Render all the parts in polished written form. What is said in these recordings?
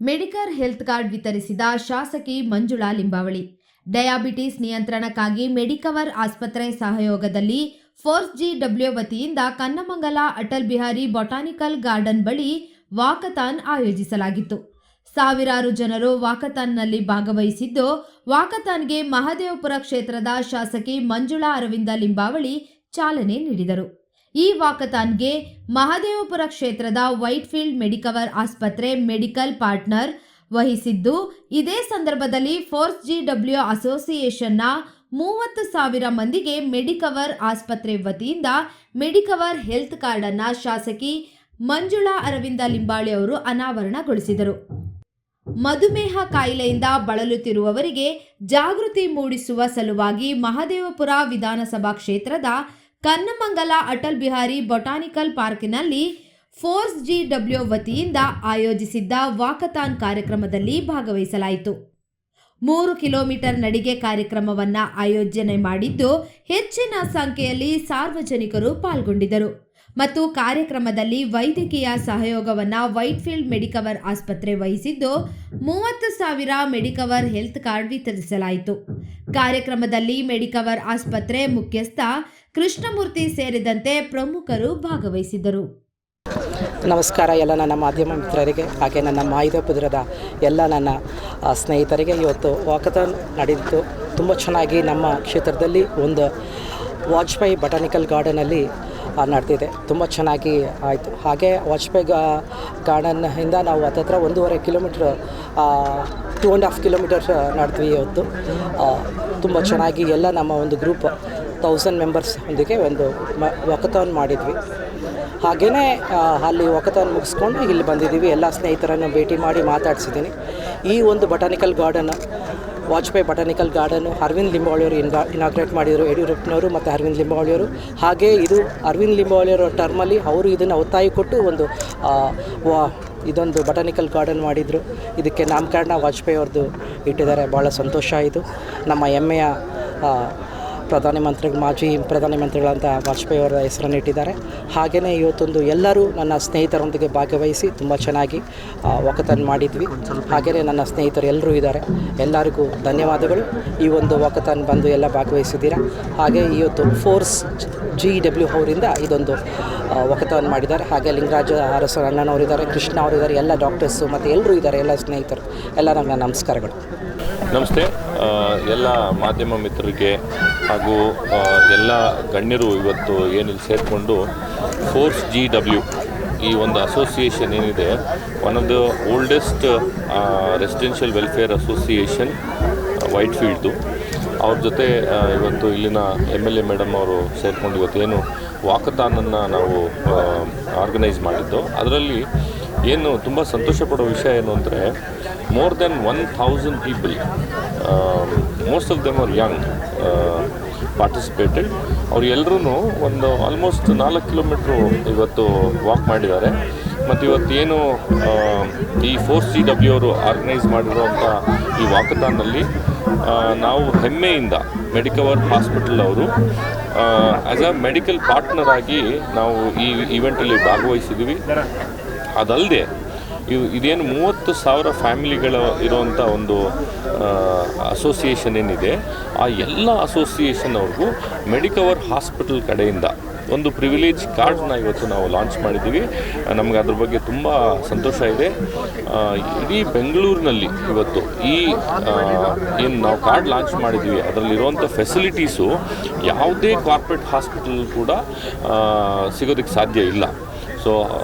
Medical health card ವಿತರಿಸಿದ ಶಾಸಕಿ Manjula Limbavali. Diabetes ನಿಯಂತ್ರಣಕ್ಕಾಗಿ ಮೆಡಿಕವರ್ ಆಸ್ಪತ್ರೆ ಸಹಯೋಗದಲ್ಲಿ ಫೋರ್ಸ್ GW ವತಿಯಿಂದ ಕನ್ನಮಂಗಲ ಅಟಲ್ ಬಿಹಾರಿ ಬೊಟಾನಿಕಲ್ ಗಾರ್ಡನ್ ಬಳಿ ವಾಕಥಾನ್ ಆಯೋಜಿಸಲಾಗಿತ್ತು. ಸಾವಿರಾರು ಜನರು ವಾಕಥಾನ್ನಲ್ಲಿ ಭಾಗವಹಿಸಿದ್ದು, ವಾಕಥಾನ್ಗೆ ಮಹದೇವಪುರ ಕ್ಷೇತ್ರದ ಶಾಸಕಿ ಮಂಜುಳಾ ಅರವಿಂದ ಲಿಂಬಾವಳಿ ಚಾಲನೆ ನೀಡಿದರು. ಈ ವಾಕಥಾನ್ಗೆ ಮಹದೇವಪುರ ಕ್ಷೇತ್ರದ ವೈಟ್ಫೀಲ್ಡ್ ಮೆಡಿಕವರ್ ಆಸ್ಪತ್ರೆ ಮೆಡಿಕಲ್ ಪಾರ್ಟ್ನರ್ ವಹಿಸಿದ್ದು, ಇದೇ ಸಂದರ್ಭದಲ್ಲಿ ಫೋರ್ಸ್ GW ಅಸೋಸಿಯೇಷನ್ನ 30,000 ಮಂದಿಗೆ ಮೆಡಿಕವರ್ ಆಸ್ಪತ್ರೆ ವತಿಯಿಂದ ಮೆಡಿಕವರ್ ಹೆಲ್ತ್ ಕಾರ್ಡ್ ಅನ್ನು ಶಾಸಕಿ ಮಂಜುಳಾ ಅರವಿಂದ ಲಿಂಬಾವಳಿ ಅವರು ಅನಾವರಣಗೊಳಿಸಿದರು. ಮಧುಮೇಹ ಕಾಯಿಲೆಯಿಂದ ಬಳಲುತ್ತಿರುವವರಿಗೆ ಜಾಗೃತಿ ಮೂಡಿಸುವ ಸಲುವಾಗಿ ಮಹದೇವಪುರ ವಿಧಾನಸಭಾ ಕ್ಷೇತ್ರದ ಕನ್ನಮಂಗಲ ಅಟಲ್ ಬಿಹಾರಿ ಬೊಟಾನಿಕಲ್ ಪಾರ್ಕ್ನಲ್ಲಿ ಫೋರ್ಸ್ GW ವತಿಯಿಂದ ಆಯೋಜಿಸಿದ್ದ ವಾಕಥಾನ್ ಕಾರ್ಯಕ್ರಮದಲ್ಲಿ ಭಾಗವಹಿಸಲಾಯಿತು. 3 ಕಿಲೋಮೀಟರ್ ನಡಿಗೆ ಕಾರ್ಯಕ್ರಮವನ್ನು ಆಯೋಜನೆ ಮಾಡಿದ್ದು, ಹೆಚ್ಚಿನ ಸಂಖ್ಯೆಯಲ್ಲಿ ಸಾರ್ವಜನಿಕರು ಪಾಲ್ಗೊಂಡಿದ್ದರು ಮತ್ತು ಕಾರ್ಯಕ್ರಮದಲ್ಲಿ ವೈದ್ಯಕೀಯ ಸಹಯೋಗವನ್ನು ವೈಟ್ಫೀಲ್ಡ್ ಮೆಡಿಕವರ್ ಆಸ್ಪತ್ರೆ ವಹಿಸಿದ್ದು, 30,000 ಮೆಡಿಕವರ್ ಹೆಲ್ತ್ ಕಾರ್ಡ್ ವಿತರಿಸಲಾಯಿತು. ಕಾರ್ಯಕ್ರಮದಲ್ಲಿ ಮೆಡಿಕವರ್ ಆಸ್ಪತ್ರೆ ಮುಖ್ಯಸ್ಥ ಕೃಷ್ಣಮೂರ್ತಿ ಸೇರಿದಂತೆ ಪ್ರಮುಖರು ಭಾಗವಹಿಸಿದ್ದರು. ನಮಸ್ಕಾರ ಎಲ್ಲ ನನ್ನ ಮಾಧ್ಯಮ ಮಿತ್ರರಿಗೆ, ಹಾಗೆ ನನ್ನ ಮಹದೇವಪುರದ ಎಲ್ಲ ನನ್ನ ಸ್ನೇಹಿತರಿಗೆ. ಇವತ್ತು ವಾಕಥಾನ್ ನಡೆದಿತ್ತು. ತುಂಬ ಚೆನ್ನಾಗಿ ನಮ್ಮ ಕ್ಷೇತ್ರದಲ್ಲಿ ಒಂದು ವಾಜಪೇಯಿ ಬಟಾನಿಕಲ್ ಗಾರ್ಡನಲ್ಲಿ ನಡೆದಿದೆ. ತುಂಬ ಚೆನ್ನಾಗಿ ಆಯಿತು. ಹಾಗೆ ವಾಜಪೇಯಿ ಗಾರ್ಡನ್ನಿಂದ ನಾವು ಹತ್ತತ್ರ 1.5 ಕಿಲೋಮೀಟ್ರ್ 2.5 ಕಿಲೋಮೀಟರ್ ನಡೆದ್ವಿ. ಇವತ್ತು ತುಂಬ ಚೆನ್ನಾಗಿ ಎಲ್ಲ ನಮ್ಮ ಒಂದು ಗ್ರೂಪ್ 1000 ಮೆಂಬರ್ಸ್ ಒಂದಿಗೆ ಒಂದು ವಾಕಥಾನ್ ಮಾಡಿದ್ವಿ. ಹಾಗೆಯೇ ಅಲ್ಲಿ ವಾಕಥಾನ್ ಮುಗಿಸ್ಕೊಂಡು ಇಲ್ಲಿ ಬಂದಿದ್ದೀವಿ. ಎಲ್ಲ ಸ್ನೇಹಿತರನ್ನು ಭೇಟಿ ಮಾಡಿ ಮಾತಾಡಿಸಿದ್ದೀನಿ. ಈ ಒಂದು ಬಟಾನಿಕಲ್ ಗಾರ್ಡನ್ ವಾಜಪೇಯಿ ಬಟಾನಿಕಲ್ ಗಾರ್ಡನ್ನು ಅರವಿಂದ್ ಲಿಂಬಾವಳಿಯವರು ಇನಾಗ್ರೇಟ್ ಮಾಡಿದರು, ಯಡಿಯೂರಪ್ಪನವರು ಮತ್ತು ಅರವಿಂದ್ ಲಿಂಬಾವಳಿಯವರು. ಹಾಗೆ ಇದು ಅರವಿಂದ್ ಲಿಂಬಾವಳಿಯವರ ಟರ್ಮಲ್ಲಿ ಅವರು ಇದನ್ನು ಒತ್ತಾಯ ಕೊಟ್ಟು ಇದೊಂದು ಬಟಾನಿಕಲ್ ಗಾರ್ಡನ್ ಮಾಡಿದರು. ಇದಕ್ಕೆ ನಾಮಕರಣ ವಾಜಪೇಯಿ ಅವ್ರದ್ದು ಇಟ್ಟಿದ್ದಾರೆ. ಭಾಳ ಸಂತೋಷ ಆಯಿತು. ನಮ್ಮ ಹೆಮ್ಮೆಯ ಮಾಜಿ ಪ್ರಧಾನಮಂತ್ರಿಗಳಂತ ವಾಜಪೇಯಿ ಅವರ ಹೆಸರನ್ನು ಇಟ್ಟಿದ್ದಾರೆ. ಹಾಗೆಯೇ ಇವತ್ತೊಂದು ಎಲ್ಲರೂ ನನ್ನ ಸ್ನೇಹಿತರೊಂದಿಗೆ ಭಾಗವಹಿಸಿ ತುಂಬ ಚೆನ್ನಾಗಿ ವಾಕಥಾನ್ ಮಾಡಿದ್ವಿ. ಹಾಗೆಯೇ ನನ್ನ ಸ್ನೇಹಿತರು ಎಲ್ಲರೂ ಇದ್ದಾರೆ. ಎಲ್ಲರಿಗೂ ಧನ್ಯವಾದಗಳು. ಈ ಒಂದು ವಾಕಥಾನ್ ಬಂದು ಎಲ್ಲ ಭಾಗವಹಿಸಿದ್ದೀರಾ. ಹಾಗೆ ಇವತ್ತು ಫೋರ್ಸ್ GW ಅವರಿಂದ ಇದೊಂದು ವಾಕಥಾನ್ ಮಾಡಿದ್ದಾರೆ. ಹಾಗೆ ಲಿಂಗರಾಜ ಅರಸು ಅಣ್ಣನವರಿದ್ದಾರೆ, ಕೃಷ್ಣ ಅವರಿದ್ದಾರೆ, ಎಲ್ಲ ಡಾಕ್ಟರ್ಸು ಮತ್ತು ಎಲ್ಲರೂ ಇದ್ದಾರೆ, ಎಲ್ಲ ಸ್ನೇಹಿತರು. ಎಲ್ಲ ನನ್ನ ನಮಸ್ಕಾರಗಳು. ನಮಸ್ತೆ ಎಲ್ಲ ಮಾಧ್ಯಮ ಮಿತ್ರರಿಗೆ ಹಾಗೂ ಎಲ್ಲ ಗಣ್ಯರು ಇವತ್ತು ಏನಿಲ್ಲಿ ಸೇರಿಕೊಂಡು ಫೋರ್ಸ್ GW ಈ ಒಂದು ಅಸೋಸಿಯೇಷನ್ ಏನಿದೆ, one of the oldest residential welfare association ವೈಟ್ಫೀಲ್ಡ್ದು, ಅವ್ರ ಜೊತೆ ಇವತ್ತು ಇಲ್ಲಿನ MLA ಮೇಡಮ್ ಅವರು ಸೇರಿಕೊಂಡು ಇವತ್ತೇನು ವಾಕಥಾನನ್ನು ನಾವು ಆರ್ಗನೈಸ್ ಮಾಡಿದ್ದು, ಅದರಲ್ಲಿ ಏನು ತುಂಬ ಸಂತೋಷ ಪಡೋ ವಿಷಯ ಏನು ಅಂದರೆ, more than 1,000 people, most of them are young, participated. ಅವ್ರು ಎಲ್ಲರೂ ಒಂದು ಆಲ್ಮೋಸ್ಟ್ 4 ಕಿಲೋಮೀಟ್ರು ಇವತ್ತು ವಾಕ್ ಮಾಡಿದ್ದಾರೆ. ಮತ್ತು ಇವತ್ತೇನು ಈ ಫೋರ್ಸ್ GW ಅವರು ಆರ್ಗನೈಸ್ ಮಾಡಿರುವಂಥ ಈ ವಾಕಥಾನ್ನಲ್ಲಿ ನಾವು ಹೆಮ್ಮೆಯಿಂದ ಮೆಡಿಕವರ್ ಹಾಸ್ಪಿಟಲ್ ಅವರು ಆ್ಯಸ್ ಅ ಮೆಡಿಕಲ್ ಪಾರ್ಟ್ನರ್ ಆಗಿ ನಾವು ಈ ಇವೆಂಟಲ್ಲಿ ಭಾಗವಹಿಸಿದ್ದೀವಿ. ಅದಲ್ಲದೆ ಇದೇನು 30,000 ಫ್ಯಾಮಿಲಿಗಳು ಇರುವಂಥ ಒಂದು ಅಸೋಸಿಯೇಷನ್ ಏನಿದೆ, ಆ ಎಲ್ಲ ಅಸೋಸಿಯೇಷನ್ ಅವ್ರಿಗೂ ಮೆಡಿಕವರ್ ಹಾಸ್ಪಿಟಲ್ ಕಡೆಯಿಂದ ಒಂದು ಪ್ರಿವಿಲೇಜ್ ಕಾರ್ಡ್ನ ಇವತ್ತು ನಾವು ಲಾಂಚ್ ಮಾಡಿದ್ದೀವಿ. ನಮಗೆ ಅದ್ರ ಬಗ್ಗೆ ತುಂಬ ಸಂತೋಷ ಇದೆ. ಇಡೀ ಬೆಂಗಳೂರಿನಲ್ಲಿ ಇವತ್ತು ಏನು ನಾವು ಕಾರ್ಡ್ ಲಾಂಚ್ ಮಾಡಿದ್ದೀವಿ, ಅದರಲ್ಲಿರುವಂಥ ಫೆಸಿಲಿಟೀಸು ಯಾವುದೇ ಕಾರ್ಪೊರೇಟ್ ಹಾಸ್ಪಿಟಲ್ ಕೂಡ ಸಿಗೋದಕ್ಕೆ ಸಾಧ್ಯ ಇಲ್ಲ. ಸೊ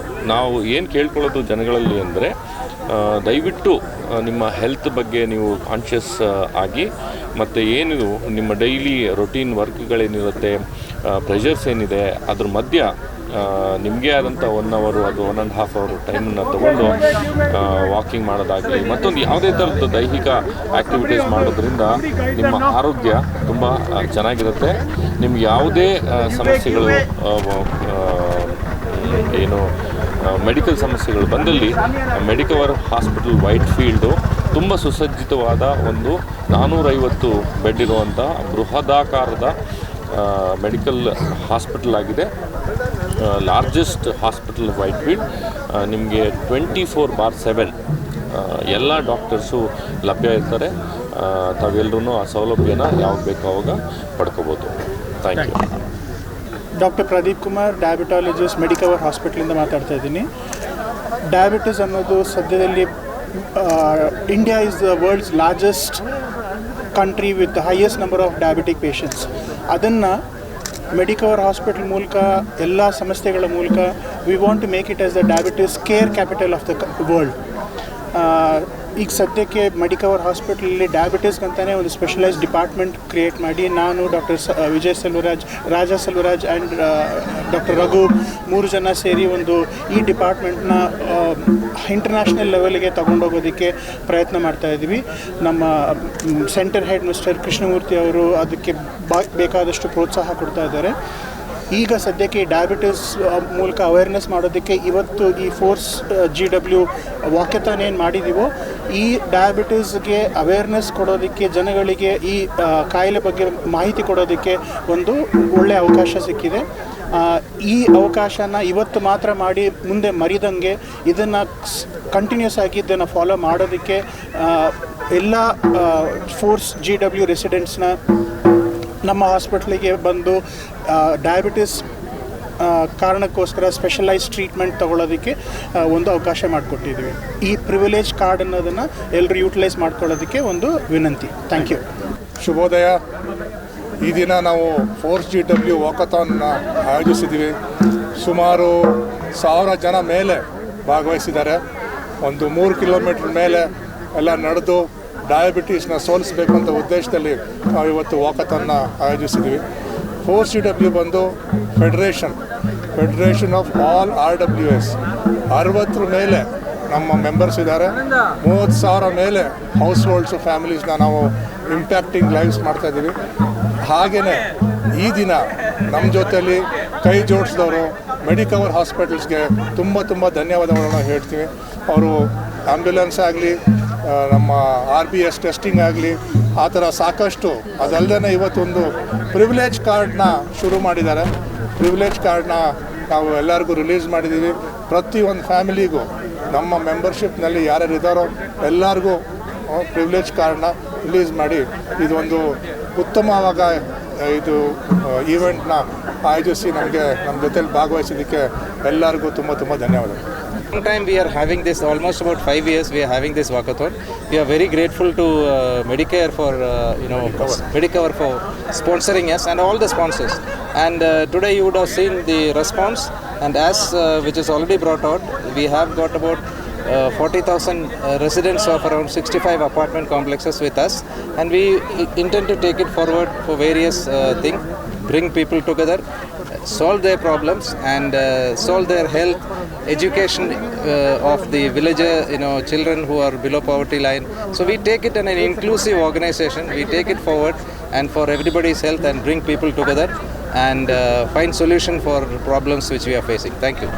ನಾವು ಏನು ಕೇಳ್ಕೊಳ್ಳೋದು ಜನಗಳಲ್ಲಿ ಅಂದರೆ, ದಯವಿಟ್ಟು ನಿಮ್ಮ ಹೆಲ್ತ್ ಬಗ್ಗೆ ನೀವು ಕಾನ್ಷಿಯಸ್ ಆಗಿ, ಮತ್ತು ಏನು ನಿಮ್ಮ ಡೈಲಿ ರೊಟೀನ್ ವರ್ಕ್ಗಳೇನಿರುತ್ತೆ, ಪ್ರೆಷರ್ಸ್ ಏನಿದೆ, ಅದ್ರ ಮಧ್ಯ ನಿಮಗೆ ಆದಂಥ 1 ಅವರ್ ಅದು 1.5 ಅವರ್ ಟೈಮನ್ನು ತೊಗೊಂಡು ವಾಕಿಂಗ್ ಮಾಡೋದಾಗಲಿ, ಮತ್ತೊಂದು ಯಾವುದೇ ಥರದ ದೈಹಿಕ ಆ್ಯಕ್ಟಿವಿಟೀಸ್ ಮಾಡೋದ್ರಿಂದ ನಿಮ್ಮ ಆರೋಗ್ಯ ತುಂಬ ಚೆನ್ನಾಗಿರುತ್ತೆ. ನಿಮ್ಗೆ ಯಾವುದೇ ಸಮಸ್ಯೆಗಳು ಏನು ಮೆಡಿಕಲ್ ಸಮಸ್ಯೆಗಳು ಬಂದಲ್ಲಿ ಮೆಡಿಕವರ್ ಹಾಸ್ಪಿಟಲ್ ವೈಟ್ಫೀಲ್ಡು ತುಂಬ ಸುಸಜ್ಜಿತವಾದ ಒಂದು 450 ಬೆಡ್ ಇರುವಂಥ ಬೃಹದಾಕಾರದ ಮೆಡಿಕಲ್ ಹಾಸ್ಪಿಟಲ್ ಆಗಿದೆ. Largest hospital Whitefield. ನಿಮಗೆ 24/7 ಎಲ್ಲ ಡಾಕ್ಟರ್ಸು ಲಭ್ಯ ಇರ್ತಾರೆ. ತಾವೆಲ್ಲರೂ ಆ ಸೌಲಭ್ಯನ ಯಾವಾಗ ಬೇಕೋ ಆವಾಗ ಪಡ್ಕೋಬೋದು. Thank you. Doctor Pradeep Kumar, diabetologist, Medicover ಹಾಸ್ಪಿಟ್ಲಿಂದ ಮಾತಾಡ್ತಾ ಇದ್ದೀನಿ. ಡಯಾಬಿಟಿಸ್ ಅನ್ನೋದು ಸದ್ಯದಲ್ಲಿ India is the world's largest country with the highest number of diabetic patients. ಅದನ್ನು ಮೆಡಿಕವರ್ ಹಾಸ್ಪಿಟಲ್ ಮೂಲಕ, ಎಲ್ಲ ಸಂಸ್ಥೆಗಳ ಮೂಲಕ we want to make it as the diabetes care capital of the world. ಈಗ ಸದ್ಯಕ್ಕೆ ಮೆಡಿಕವರ್ ಹಾಸ್ಪಿಟಲಲ್ಲಿ ಡಯಾಬಿಟಿಸ್ಗಂತಲೇ ಒಂದು ಸ್ಪೆಷಲೈಸ್ಡ್ ಡಿಪಾರ್ಟ್ಮೆಂಟ್ ಕ್ರಿಯೇಟ್ ಮಾಡಿ, ನಾನು doctor Vijay Selvaraj, Raja Selvaraj and doctor Raghu 3 ಜನ ಸೇರಿ ಒಂದು ಈ ಡಿಪಾರ್ಟ್ಮೆಂಟ್ನ ಇಂಟರ್ನ್ಯಾಷನಲ್ ಲೆವೆಲ್ಗೆ ತೊಗೊಂಡೋಗೋದಕ್ಕೆ ಪ್ರಯತ್ನ ಮಾಡ್ತಾಯಿದ್ವಿ. ನಮ್ಮ ಸೆಂಟರ್ ಹೆಡ್ ಮಿಸ್ಟರ್ ಕೃಷ್ಣಮೂರ್ತಿ ಅವರು ಅದಕ್ಕೆ ಬೇಕಾದಷ್ಟು ಪ್ರೋತ್ಸಾಹ ಕೊಡ್ತಾ ಇದ್ದಾರೆ. ಈಗ ಸದ್ಯಕ್ಕೆ ಡಯಾಬಿಟಿಸ್ ಮೂಲಕ ಅವೇರ್ನೆಸ್ ಮಾಡೋದಕ್ಕೆ ಇವತ್ತು ಈ FORCE-GW ವಾಕ್ಯಥಾನ್ ಏನು ಮಾಡಿದ್ದೀವೋ, ಈ ಡಯಾಬಿಟಿಸ್ಗೆ ಅವೇರ್ನೆಸ್ ಕೊಡೋದಕ್ಕೆ, ಜನಗಳಿಗೆ ಈ ಕಾಯಿಲೆ ಬಗ್ಗೆ ಮಾಹಿತಿ ಕೊಡೋದಕ್ಕೆ ಒಂದು ಒಳ್ಳೆಯ ಅವಕಾಶ ಸಿಕ್ಕಿದೆ. ಈ ಅವಕಾಶನ ಇವತ್ತು ಮಾತ್ರ ಮಾಡಿ ಮುಂದೆ ಮರಿದಂಗೆ ಇದನ್ನು ಕಂಟಿನ್ಯೂಸ್ ಆಗಿ ಇದನ್ನು ಫಾಲೋ ಮಾಡೋದಕ್ಕೆ ಎಲ್ಲ FORCE-GW ರೆಸಿಡೆಂಟ್ಸ್ನ ನಮ್ಮ ಹಾಸ್ಪಿಟ್ಲಿಗೆ ಬಂದು ಡಯಾಬಿಟಿಸ್ ಕಾರಣಕ್ಕೋಸ್ಕರ ಸ್ಪೆಷಲೈಸ್ ಟ್ರೀಟ್ಮೆಂಟ್ ತೊಗೊಳ್ಳೋದಕ್ಕೆ ಒಂದು ಅವಕಾಶ ಮಾಡಿಕೊಟ್ಟಿದ್ದೀವಿ. ಈ ಪ್ರಿವಿಲೇಜ್ ಕಾರ್ಡ್ ಅನ್ನೋದನ್ನು ಎಲ್ಲರೂ ಯೂಟಿಲೈಸ್ ಮಾಡ್ಕೊಳ್ಳೋದಕ್ಕೆ ಒಂದು ವಿನಂತಿ. Thank you. ಶುಭೋದಯ. ಈ ದಿನ ನಾವು FORCE-GW ವಾಕಥಾನ್ನ ಆಯೋಜಿಸಿದ್ದೀವಿ. ಸುಮಾರು 1000 ಜನ ಮೇಲೆ ಭಾಗವಹಿಸಿದ್ದಾರೆ. ಒಂದು 3 ಕಿಲೋಮೀಟ್ರ್ ಮೇಲೆ ಎಲ್ಲ ನಡೆದು ಡಯಾಬಿಟೀಸ್ನ ಸೋಲಿಸಬೇಕು ಅಂತ ಉದ್ದೇಶದಲ್ಲಿ ನಾವು ಇವತ್ತು ವಾಕಥಾನ್ನ ಆಯೋಜಿಸಿದ್ದೀವಿ. FORCE-GW ಬಂದು ಫೆಡರೇಷನ್ ಆಫ್ ಆಲ್ RWS 60 ಮೇಲೆ ನಮ್ಮ ಮೆಂಬರ್ಸ್ ಇದ್ದಾರೆ. 30,000 ಮೇಲೆ ಹೌಸ್ ಹೋಲ್ಡ್ಸು, ಫ್ಯಾಮಿಲೀಸ್ನ ನಾವು ಇಂಪ್ಯಾಕ್ಟಿಂಗ್ ಲೈವ್ಸ್ ಮಾಡ್ತಾಯಿದ್ದೀವಿ. ಹಾಗೆಯೇ ಈ ದಿನ ನಮ್ಮ ಜೊತೆಯಲ್ಲಿ ಕೈ ಜೋಡಿಸಿದವರು ಮೆಡಿಕವರ್ ಹಾಸ್ಪಿಟಲ್ಸ್ಗೆ ತುಂಬ ಧನ್ಯವಾದಗಳನ್ನು ಹೇಳ್ತೀವಿ. ಅವರು ಆ್ಯಂಬ್ಯುಲೆನ್ಸ್ ಆಗಲಿ, ನಮ್ಮ RBS ಟೆಸ್ಟಿಂಗ್ ಆಗಲಿ, ಆ ಥರ ಸಾಕಷ್ಟು. ಅದಲ್ಲದೆ ಇವತ್ತೊಂದು ಪ್ರಿವಿಲೇಜ್ ಕಾರ್ಡ್ನ ಶುರು ಮಾಡಿದ್ದಾರೆ. ಪ್ರಿವಿಲೇಜ್ ಕಾರ್ಡ್ನ ನಾವು ಎಲ್ಲರಿಗೂ ರಿಲೀಸ್ ಮಾಡಿದ್ದೀವಿ. ಪ್ರತಿಯೊಂದು ಫ್ಯಾಮಿಲಿಗೂ ನಮ್ಮ ಮೆಂಬರ್ಶಿಪ್ನಲ್ಲಿ ಯಾರ್ಯಾರು ಇದ್ದಾರೋ ಎಲ್ಲರಿಗೂ ಪ್ರಿವಿಲೇಜ್ ಕಾರ್ಡ್ನ ರಿಲೀಸ್ ಮಾಡಿ ಇದೊಂದು ಉತ್ತಮವಾಗ ಇದು ಈವೆಂಟ್ನ ಆಯೋಜಿಸಿ ನಮ್ಮ ಜೊತೆಲಿ ಭಾಗವಹಿಸಿದ್ದಕ್ಕೆ ಎಲ್ಲರಿಗೂ ತುಂಬ ಧನ್ಯವಾದಗಳು. Long time we are having this, almost about 5 years we are having this walkathon. We are very grateful to Medicare for Medicover for sponsoring us and all the sponsors. And today you would have seen the response, and as which is already brought out, we have got about 40,000 residents of around 65 apartment complexes with us, and we intend to take it forward for various things, bring people together, solve their problems, and solve their health, education of the villager, children who are below poverty line. So we take it in an inclusive organization. We take it forward and for everybody's health, and bring people together and find solution for problems which we are facing. Thank you.